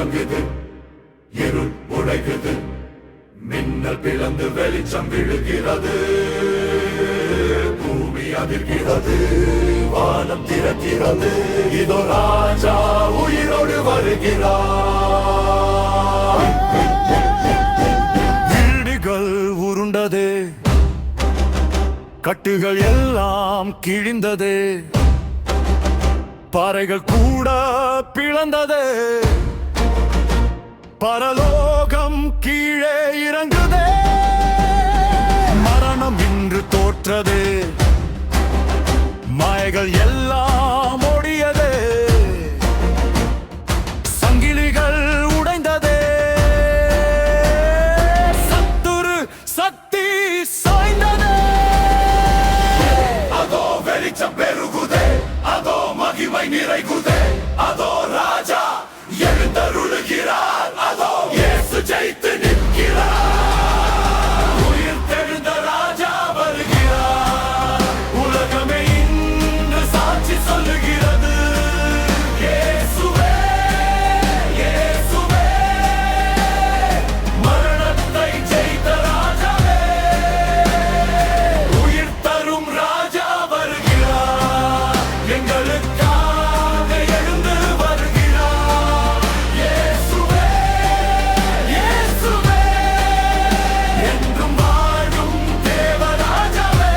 உறங்குது, இருள் உடைக்குது, மின்னல் பிளந்து வெளிச்சம் விழுகிறது, பூமி அதிர்கிறது, வானம் திறக்கிறது, இதோ ராஜா உயிரோடு வருகிறார். வீடுகள் உருண்டது, கட்டுகள் எல்லாம் கிழிந்தது, பாறைகள் கூட பிளந்தது, பரலோகம் கீழே இறங்குதே, மரணம் இன்று தோற்றது, மாயைகள் எல்லாம் ஓடியது, சங்கிலிகள் உடைந்தது, சத்துரு சக்தி சாய்ந்தது. அதோ வெளிச்சம் பெருகுதே, அதோ மகிமை நிறைகுதே, அதோ ராஜா எழுந்தருளுகிறார், அதோ இயேசு ஜெயித்து நிற்கிறார். உயிர் தெழுந்த ராஜா வருகிறார், உலகமே இன்று சாட்சி சொல்லுகிறது. இயேசுவே, இயேசுவே, மரணத்தை ஜெயித்த ராஜாவே, உயிர் தரும் ராஜா வருகிறார், எங்களுக்காக எழுந்து வருகிறார். இயேசுவே, இயேசுவே, என்றும் வாழும் தேவராஜாவே.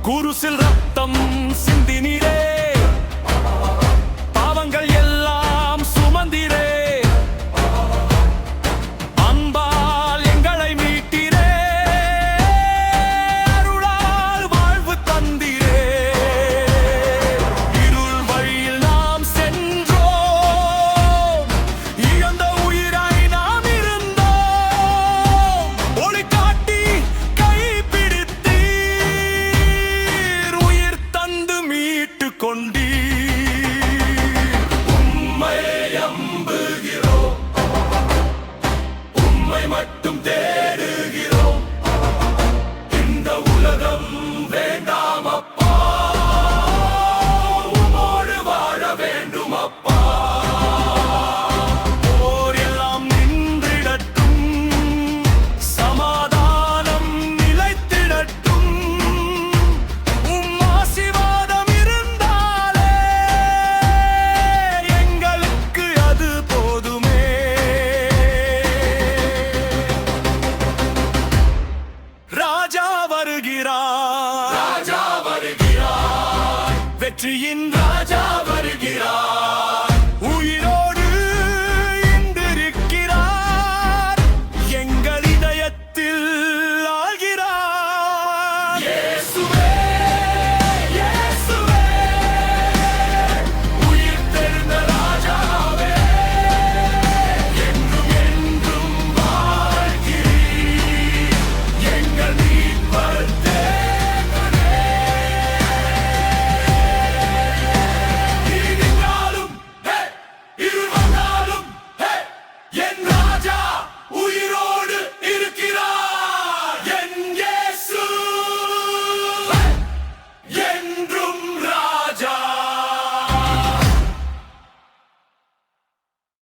குருசில் ரத்தம் சிந்தினீரே, பாவங்கள் எல்லாம் சுமந்தீரே, அன்பால் எங்களை மீட்டீரே, அருளால் வாழ்வு தந்தீரே. இருள் வழியில் நாம் சென்றோம், இழந்த உயிராய் நாம் இருந்தோம், ஒளி காட்டி கைப்பிடித்தீர், உயிர் தந்து மீட்டு கொண்டீர். உம்மை நம்புகிறோம், உம்மை மட்டும் தேடுகிறோம், இந்த உலகம் வேண்டாம் அப்பா, உம்மோடு வாழ வேண்டும் அப்பா. போர் எல்லாம் நின்றிடட்டும், சமாதானம் நிலைத்திடட்டும், உம் ஆசீர்வாதம் இருந்தாலே எங்களுக்கு அது போதுமே. ராஜா வருகிறார், ராஜா வருகிறார், வெற்றியின் ராஜா வருகிறார், உயிரோடு இன்றிருக்கிறார், எங்கள் இதயத்தில் ஆகிறார். இயேசு